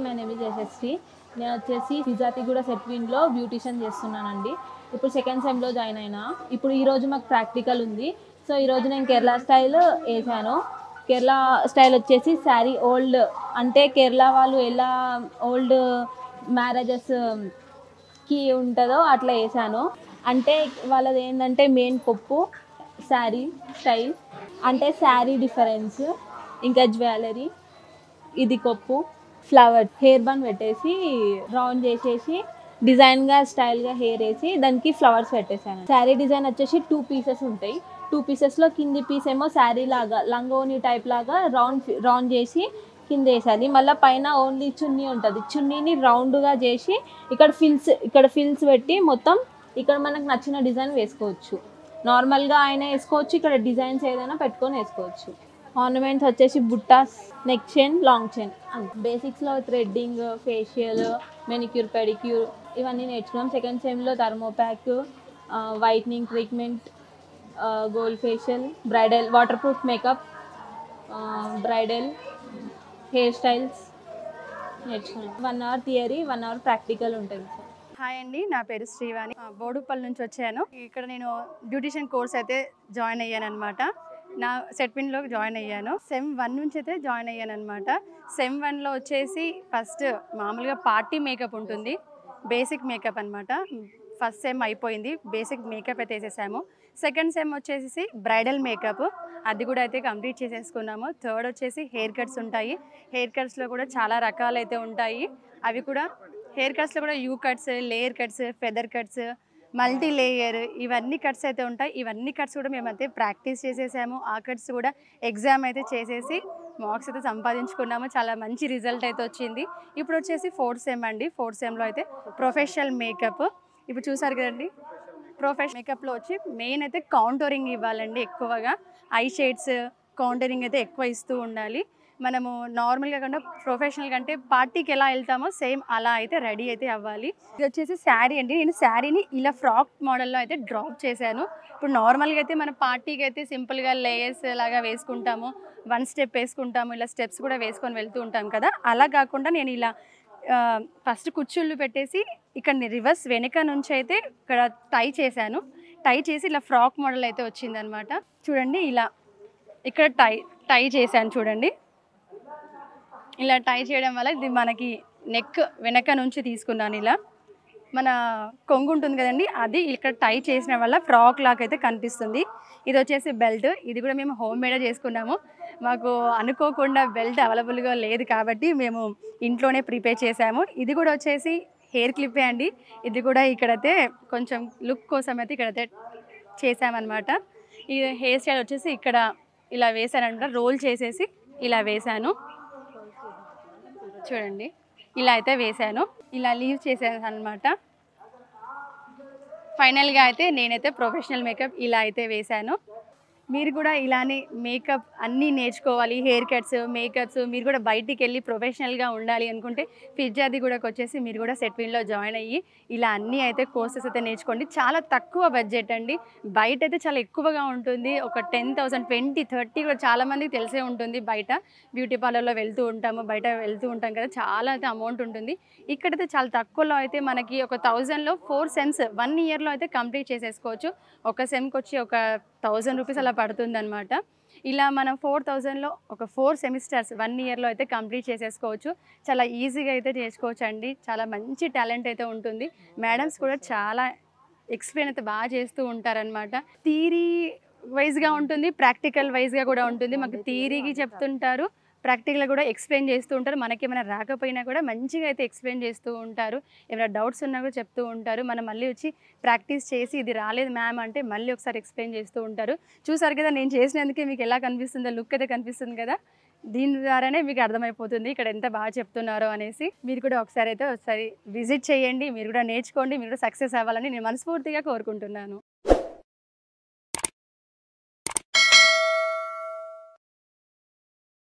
My name is Yashasvi. నేను వచ్చేసి ఫిజాతిగూడ సెట్విన్లో beautician చేస్తున్నానండి. ఇప్పుడు సెకండ్ సెమ్లో జాయిన్ అయినా. ఇప్పుడు ఈరోజు మాకు ప్రాక్టికల్ ఉంది. సో ఈరోజు నేను కేరళ స్టైల్ వేసాను. కేరళ స్టైల్ వచ్చేసి శారీ ఓల్డ్, అంటే కేరళ వాళ్ళు ఎలా ఓల్డ్ మ్యారేజెస్కి ఉంటుందో అట్లా వేసాను. అంటే వాళ్ళది ఏంటంటే మెయిన్ కొప్పు, శారీ స్టైల్ అంటే శారీ డిఫరెన్స్, ఇంకా జ్యువెలరీ, ఇది కొప్పు, ఫ్లవర్, హెయిర్ బన్ పెట్టేసి రౌండ్ చేసేసి డిజైన్గా స్టైల్గా హెయిర్ వేసి దానికి ఫ్లవర్స్ పెట్టేసాను. శారీ డిజైన్ వచ్చేసి 2 పీసెస్ ఉంటాయి. 2 పీసెస్లో కింది పీస్ ఏమో శారీ లాగా లంగోని టైప్ లాగా రౌండ్ చేసి కింద వేసాలి. మళ్ళీ పైన ఓన్లీ చున్నీ ఉంటుంది. చున్నీని రౌండ్గా చేసి ఇక్కడ ఫిల్స్ పెట్టి మొత్తం ఇక్కడ మనకు నచ్చిన డిజైన్ వేసుకోవచ్చు. నార్మల్గా అయినా వేసుకోవచ్చు, ఇక్కడ డిజైన్స్ ఏదైనా పెట్టుకొని వేసుకోవచ్చు. ఆర్నమెంట్స్ వచ్చేసి బుట్టాస్, నెక్ చైన్, లాంగ్ చైన్. బేసిక్స్లో థ్రెడ్డింగ్, ఫేషియల్, మెనిక్యూర్, పెడిక్యూర్ ఇవన్నీ నేర్చుకున్నాం. సెకండ్ సెమ్లో thermo pack, whitening treatment, gold facial, bridal, waterproof makeup, bridal hairstyles నేర్చుకున్నాం. 1 అవర్ థియరీ, 1 అవర్ ప్రాక్టికల్ ఉంటుంది సార్. హాయ్ అండి, నా పేరు శ్రీవాణి. బోడుపల్లి నుంచి వచ్చాను. ఇక్కడ నేను బ్యూటిషియన్ కోర్స్ అయితే జాయిన్ అయ్యాను అనమాట. నా సెట్విన్లో జాయిన్ అయ్యాను. సెమ్ 1 నుంచి అయితే జాయిన్ అయ్యాను అనమాట. సెమ్ 1లో వచ్చేసి ఫస్ట్ మామూలుగా పార్టీ మేకప్ ఉంటుంది, బేసిక్ మేకప్ అనమాట. ఫస్ట్ సెమ్ అయిపోయింది, బేసిక్ మేకప్ అయితే వేసేసాము. సెకండ్ సెమ్ వచ్చేసి బ్రైడల్ మేకప్, అది కూడా అయితే కంప్లీట్ చేసేసుకున్నాము. థర్డ్ వచ్చేసి హెయిర్ కట్స్ ఉంటాయి. హెయిర్ కట్స్లో కూడా చాలా రకాలు అయితే ఉంటాయి. అవి కూడా హెయిర్ కట్స్లో కూడా you cuts, layer cuts, feather cuts, multi layer, ఇవన్నీ కట్స్ అయితే ఉంటాయి. ఇవన్నీ కట్స్ కూడా మేమైతే ప్రాక్టీస్ చేసేసాము. ఆ కట్స్ కూడా ఎగ్జామ్ అయితే చేసేసి మార్క్స్ అయితే సంపాదించుకున్నాము. చాలా మంచి రిజల్ట్ అయితే వచ్చింది. ఇప్పుడు వచ్చేసి 4th సెమ్ అండి. 4th సెమ్లో అయితే ప్రొఫెషనల్ మేకప్. ఇప్పుడు చూసారు కదండి, ప్రొఫెషనల్ మేకప్లో వచ్చి మెయిన్ అయితే కౌంటరింగ్ ఇవ్వాలండి. ఎక్కువగా ఐ షేడ్స్ కౌంటరింగ్ అయితే ఎక్కువ ఇస్తూ ఉండాలి. మనము నార్మల్గా కాకుండా ప్రొఫెషనల్ కంటే పార్టీకి ఎలా వెళ్తామో సేమ్ అలా అయితే రెడీ అయితే అవ్వాలి. ఇది వచ్చేసి శారీ అండి. నేను శారీని ఇలా ఫ్రాక్ మోడల్లో అయితే డ్రాప్ చేశాను. ఇప్పుడు నార్మల్గా అయితే మన పార్టీకి అయితే సింపుల్గా లేయర్స్ లాగా వేసుకుంటాము, 1 స్టెప్ వేసుకుంటాము, ఇలా స్టెప్స్ కూడా వేసుకొని వెళ్తూ ఉంటాం కదా. అలా కాకుండా నేను ఇలా ఫస్ట్ కుచ్చుళ్ళు పెట్టేసి ఇక్కడ రివర్స్ వెనక నుంచి అయితే ఇక్కడ టై చేశాను. టై చేసి ఇలా ఫ్రాక్ మోడల్ అయితే వచ్చిందనమాట. చూడండి, ఇలా ఇక్కడ టై చేశాను చూడండి. ఇలా టై చేయడం వల్ల ఇది మనకి నెక్ వెనక నుంచి తీసుకున్నాను. ఇలా మన కొంగు ఉంటుంది కదండి, అది ఇక్కడ టై చేసిన వల్ల ఫ్రాక్ లాక్ అయితే కనిపిస్తుంది. ఇది వచ్చేసి బెల్ట్. ఇది కూడా మేము హోమ్ మేడే చేసుకున్నాము. మాకు అనుకోకుండా బెల్ట్ అవైలబుల్గా లేదు కాబట్టి మేము ఇంట్లోనే ప్రిపేర్ చేసాము. ఇది కూడా వచ్చేసి హెయిర్ క్లిప్పే అండి. ఇది కూడా ఇక్కడైతే కొంచెం లుక్ కోసం అయితే ఇక్కడైతే చేసామన్నమాట. ఈ హెయిర్ స్టైల్ వచ్చేసి ఇక్కడ ఇలా వేసానమాట, రోల్ చేసేసి ఇలా వేసాను చూడండి. ఇలా అయితే వేసాను, ఇలా లీవ్ చేసాను అనమాట. ఫైనల్గా అయితే నేనైతే ప్రొఫెషనల్ మేకప్ ఇలా అయితే వేసాను. మీరు కూడా ఇలానే మేకప్ అన్నీ నేర్చుకోవాలి, హెయిర్ కట్స్, మేకప్స్, మీరు కూడా బయటికి వెళ్ళి ప్రొఫెషనల్గా ఉండాలి అనుకుంటే ఫిజాతిగూడకు వచ్చేసి మీరు కూడా సెట్విన్లో జాయిన్ అయ్యి ఇలా అన్నీ అయితే కోర్సెస్ అయితే నేర్చుకోండి. చాలా తక్కువ బడ్జెట్ అండి. బయట అయితే చాలా ఎక్కువగా ఉంటుంది. ఒక 10,000, 20, 30 కూడా చాలామందికి తెలిసే ఉంటుంది. బయట బ్యూటీ పార్లర్లో వెళ్తూ ఉంటాము, బయట వెళ్తూ ఉంటాం కదా, చాలా అయితే అమౌంట్ ఉంటుంది. ఇక్కడైతే చాలా తక్కువలో అయితే మనకి ఒక 1000లో 4 సెమ్స్ 1 ఇయర్లో అయితే కంప్లీట్ చేసేసుకోవచ్చు. ఒక సెమ్కి వచ్చి ఒక 1000 రూపీస్ అలా పడుతుంది అనమాట. ఇలా మనం 4000లో ఒక 4 సెమిస్టర్స్ 1 ఇయర్లో అయితే కంప్లీట్ చేసేసుకోవచ్చు. చాలా ఈజీగా అయితే చేసుకోవచ్చు అండి. చాలా మంచి టాలెంట్ అయితే ఉంటుంది. మేడమ్స్ కూడా చాలా ఎక్స్ప్లెయిన్ అయితే బాగా చేస్తూ ఉంటారనమాట. థియరీ వైజ్గా ఉంటుంది, ప్రాక్టికల్ వైజ్గా కూడా ఉంటుంది. మాకు థియరీకి చెప్తుంటారు, ప్రాక్టికల్గా కూడా ఎక్స్ప్లెయిన్ చేస్తూ ఉంటారు. మనకేమైనా రాకపోయినా కూడా మంచిగా అయితే ఎక్స్ప్లెయిన్ చేస్తూ ఉంటారు. ఏమైనా డౌట్స్ ఉన్నా కూడా చెప్తూ ఉంటారు. మనం మళ్ళీ వచ్చి ప్రాక్టీస్ చేసి ఇది రాలేదు మ్యామ్ అంటే మళ్ళీ ఒకసారి ఎక్స్ప్లెయిన్ చేస్తూ ఉంటారు. చూసారు కదా, నేను చేసినందుకే మీకు ఎలా కనిపిస్తుందో, లుక్ అయితే కనిపిస్తుంది కదా. దీని ద్వారానే మీకు అర్థమైపోతుంది ఇక్కడ ఎంత బాగా చెప్తున్నారో అనేసి. మీరు కూడా ఒకసారి విజిట్ చేయండి, మీరు కూడా నేర్చుకోండి, మీరు కూడా సక్సెస్ అవ్వాలని నేను మనస్ఫూర్తిగా కోరుకుంటున్నాను.